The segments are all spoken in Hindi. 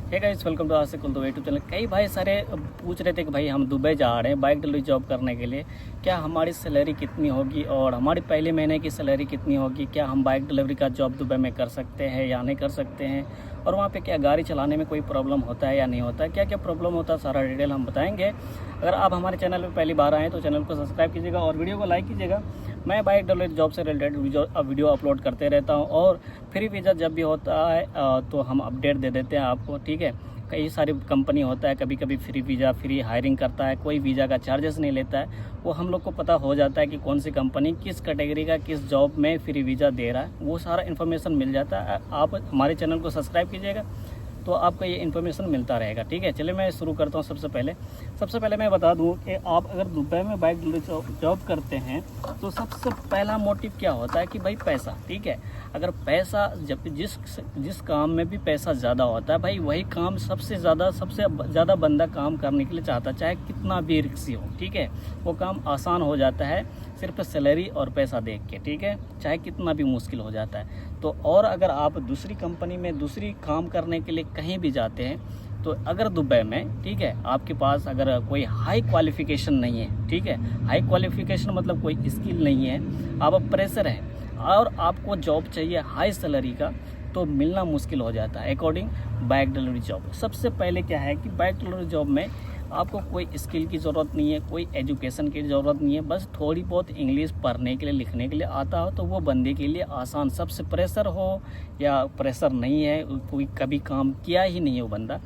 हे गाइस, वेलकम टू आशिक कुल यूट्यूब चैनल। कई भाई सारे पूछ रहे थे कि भाई हम दुबई जा रहे हैं बाइक डिलीवरी जॉब करने के लिए, क्या हमारी सैलरी कितनी होगी और हमारी पहले महीने की सैलरी कितनी होगी, क्या हम बाइक डिलीवरी का जॉब दुबई में कर सकते हैं या नहीं कर सकते हैं, और वहाँ पे क्या गाड़ी चलाने में कोई प्रॉब्लम होता है या नहीं होता है, क्या क्या प्रॉब्लम होता है, सारा डिटेल हम बताएंगे। अगर आप हमारे चैनल पर पहली बार आएँ तो चैनल को सब्सक्राइब कीजिएगा और वीडियो को लाइक कीजिएगा। मैं बाइक डिलीवरी जॉब से रिलेटेड वीडियो अपलोड करते रहता हूँ और फ्री वीज़ा जब भी होता है तो हम अपडेट दे देते हैं आपको। ठीक है, कई सारी कंपनी होता है, कभी कभी फ्री वीज़ा फ्री हायरिंग करता है, कोई वीज़ा का चार्जेस नहीं लेता है। वो हम लोग को पता हो जाता है कि कौन सी कंपनी किस कैटेगरी का किस जॉब में फ्री वीज़ा दे रहा है, वो सारा इन्फॉर्मेशन मिल जाता है। आप हमारे चैनल को सब्सक्राइब कीजिएगा तो आपको ये इन्फॉर्मेशन मिलता रहेगा। ठीक है, चलिए मैं शुरू करता हूँ। सबसे पहले मैं बता दूँ कि आप अगर दुबई में बाइक डिलीवरी जॉब करते हैं तो सबसे पहला मोटिव क्या होता है कि भाई पैसा। ठीक है, अगर पैसा जब जिस काम में भी पैसा ज़्यादा होता है भाई, वही काम सबसे ज़्यादा बंदा काम करने के लिए चाहता है, चाहे कितना भी रिक्सी हो। ठीक है, वो काम आसान हो जाता है सिर्फ सैलरी और पैसा देख के। ठीक है, चाहे कितना भी मुश्किल हो जाता है तो। और अगर आप दूसरी कंपनी में दूसरी काम करने के लिए कहीं भी जाते हैं तो अगर दुबई में, ठीक है, आपके पास अगर कोई हाई क्वालिफिकेशन नहीं है, ठीक है, हाई क्वालिफिकेशन मतलब कोई स्किल नहीं है, आप प्रेशर हैं और आपको जॉब चाहिए हाई सैलरी का, तो मिलना मुश्किल हो जाता है अकॉर्डिंग बाइक डिलीवरी जॉब। सबसे पहले क्या है कि बाइक डिलीवरी जॉब में आपको कोई स्किल की ज़रूरत नहीं है, कोई एजुकेशन की ज़रूरत नहीं है, बस थोड़ी बहुत इंग्लिश पढ़ने के लिए लिखने के लिए आता हो तो वो बंदे के लिए आसान। सबसे प्रेशर हो या प्रेशर नहीं है, कोई कभी काम किया ही नहीं है वो बंदा,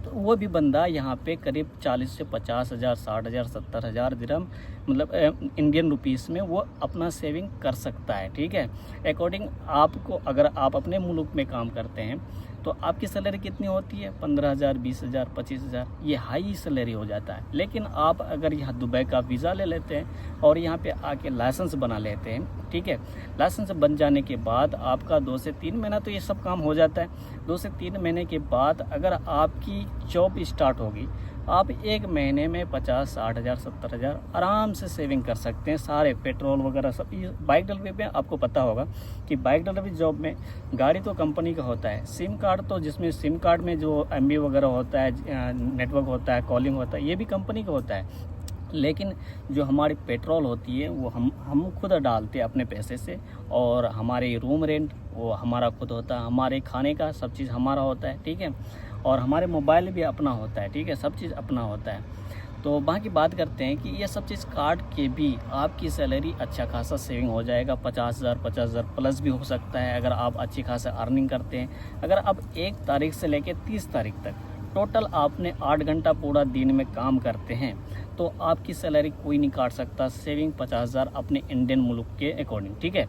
वो भी बंदा यहाँ पे करीब 40 से 50 हज़ार, 60 हज़ार, 70 हज़ार दिरहम मतलब इंडियन रुपीस में वो अपना सेविंग कर सकता है। ठीक है, अकॉर्डिंग आपको, अगर आप अपने मुल्क में काम करते हैं तो आपकी सैलरी कितनी होती है, 15 हज़ार, 20 हज़ार, 25 हज़ार, ये हाई सैलरी हो जाता है। लेकिन आप अगर यहाँ दुबई का वीज़ा ले लेते हैं और यहाँ पे आके लाइसेंस बना लेते हैं, ठीक है, लाइसेंस बन जाने के बाद आपका 2 से 3 महीना तो ये सब काम हो जाता है। 2 से 3 महीने के बाद अगर आपकी जॉब स्टार्ट होगी, आप एक महीने में 50, 60 हज़ार, 70 हज़ार आराम से सेविंग कर सकते हैं। सारे पेट्रोल वगैरह सब बाइक डिलीवरी में आपको पता होगा कि बाइक डिलीवरी जॉब में गाड़ी तो कंपनी का होता है, सिम कार्ड तो जिसमें सिम कार्ड में जो एमबी वगैरह होता है, नेटवर्क होता है, कॉलिंग होता है, ये भी कंपनी का होता है। लेकिन जो हमारी पेट्रोल होती है वो हम खुद डालते हैं अपने पैसे से, और हमारे रूम रेंट वो हमारा खुद होता है, हमारे खाने का सब चीज़ हमारा होता है। ठीक है, और हमारे मोबाइल भी अपना होता है। ठीक है, सब चीज़ अपना होता है। तो बाकी बात करते हैं कि ये सब चीज़ काट के भी आपकी सैलरी अच्छा खासा सेविंग हो जाएगा। 50 हज़ार प्लस भी हो सकता है अगर आप अच्छी खासा अर्निंग करते हैं। अगर आप 1 तारीख से लेकर 30 तारीख तक टोटल आपने 8 घंटा पूरा दिन में काम करते हैं तो आपकी सैलरी कोई नहीं काट सकता, सेविंग 50 हज़ार अपने इंडियन मुल्क के अकॉर्डिंग। ठीक है,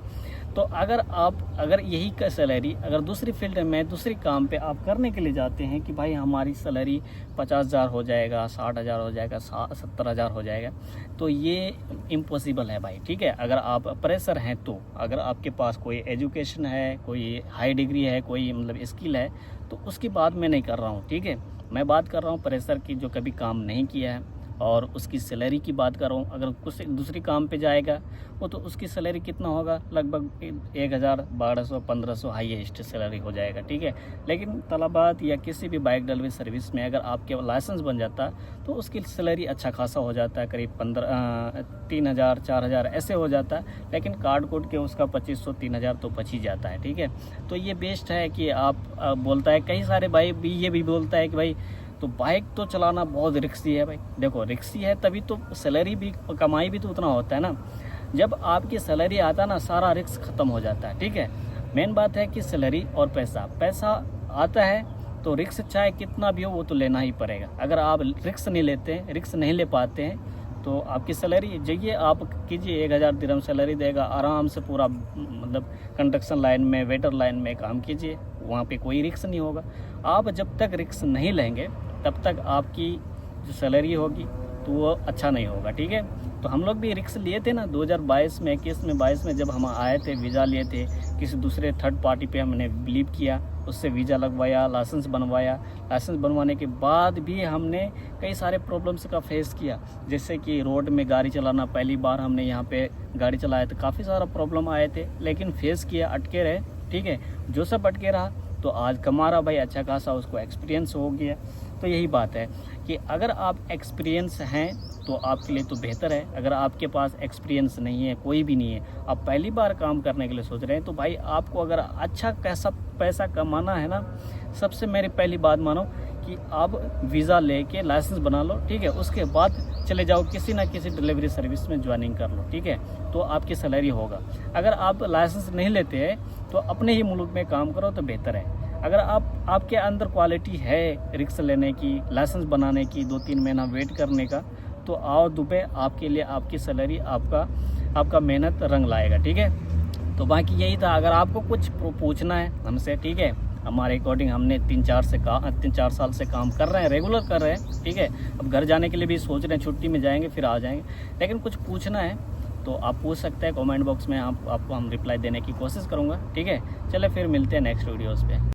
तो अगर यही का सैलरी अगर दूसरी फील्ड में दूसरी काम पे आप करने के लिए जाते हैं कि भाई हमारी सैलरी 50 हज़ार हो जाएगा, 60 हज़ार हो जाएगा, 70 हज़ार हो जाएगा, तो ये इम्पॉसिबल है भाई। ठीक है, अगर आप प्रेशर हैं तो, अगर आपके पास कोई एजुकेशन है, कोई हाई डिग्री है, कोई मतलब स्किल है, तो उसकी बात मैं नहीं कर रहा हूँ। ठीक है, मैं बात कर रहा हूँ प्रेशर की, जो कभी काम नहीं किया है, और उसकी सैलरी की बात कर रहा हूँ। अगर कुछ दूसरी काम पे जाएगा वो तो उसकी सैलरी कितना होगा, लगभग 1000, 1200, 1500 हाईएस्ट सैलरी हो जाएगा। ठीक है, लेकिन तलबात या किसी भी बाइक डिलीवरी सर्विस में अगर आपके लाइसेंस बन जाता तो उसकी सैलरी अच्छा खासा हो जाता है, करीब 3000, 4000 ऐसे हो जाता है। लेकिन कार्ड कोड के उसका 2500, 3000 तो बच ही जाता है। ठीक है, तो ये बेस्ट है कि आप बोलता है, कई सारे भाई भी ये भी बोलता है कि भाई तो बाइक तो चलाना बहुत रिक्सी है। भाई देखो, रिक्सी है तभी तो सैलरी भी, कमाई भी तो उतना होता है ना। जब आपकी सैलरी आता है ना, सारा रिस्क ख़त्म हो जाता है। ठीक है, मेन बात है कि सैलरी और पैसा आता है तो रिस्क चाहे कितना भी हो वो तो लेना ही पड़ेगा। अगर आप रिस्क नहीं लेते हैं, रिस्क नहीं ले पाते हैं, तो आपकी सैलरी जाइए आप कीजिए, 1000 दिरहम सैलरी देगा, आराम से पूरा मतलब कंस्ट्रक्शन लाइन में, वेटर लाइन में काम कीजिए, वहाँ पे कोई रिस्क नहीं होगा। आप जब तक रिस्क नहीं लेंगे तब तक आपकी जो सैलरी होगी तो वो अच्छा नहीं होगा। ठीक है, तो हम लोग भी रिस्क लिए थे ना 2022 में, 21 में, 22 में, जब हम आए थे, वीज़ा लिए थे, किसी दूसरे थर्ड पार्टी पे हमने बिलीव किया, उससे वीज़ा लगवाया, लाइसेंस बनवाया। लाइसेंस बनवाने के बाद भी हमने कई सारे प्रॉब्लम्स का फेस किया, जैसे कि रोड में गाड़ी चलाना। पहली बार हमने यहाँ पे गाड़ी चलाया तो काफ़ी सारा प्रॉब्लम आए थे, लेकिन फेस किया, अटके रहे। ठीक है, जो सब अटके रहा तो आज कमा रहा भाई, अच्छा खासा उसको एक्सपीरियंस हो गया। तो यही बात है कि अगर आप एक्सपीरियंस हैं तो आपके लिए तो बेहतर है। अगर आपके पास एक्सपीरियंस नहीं है, कोई भी नहीं है, आप पहली बार काम करने के लिए सोच रहे हैं, तो भाई आपको अगर अच्छा कैसा पैसा कमाना है ना, सबसे मेरी पहली बात मानो कि आप वीज़ा लेके लाइसेंस बना लो, ठीक है। उसके बाद चले जाओ किसी ना किसी डिलीवरी सर्विस में ज्वाइनिंग कर लो, ठीक है, तो आपकी सैलरी होगा। अगर आप लाइसेंस नहीं लेते हैं तो अपने ही मुल्क में काम करो तो बेहतर है। अगर आपके अंदर क्वालिटी है रिस्क लेने की, लाइसेंस बनाने की, 2-3 महीना वेट करने का, तो आओ दुबई, आपके लिए आपकी सैलरी, आपका मेहनत रंग लाएगा, ठीक है। तो बाकी यही था। अगर आपको कुछ पूछना है हमसे, ठीक है, हमारे अकॉर्डिंग हमने 3-4 साल से काम कर रहे हैं, रेगुलर कर रहे हैं, ठीक है। अब घर जाने के लिए भी सोच रहे हैं, छुट्टी में जाएंगे फिर आ जाएंगे, लेकिन कुछ पूछना है तो आप पूछ सकते हैं कमेंट बॉक्स में, आपको हम रिप्लाई देने की कोशिश करूँगा, ठीक है। चले फिर मिलते हैं नेक्स्ट वीडियोज़ पे।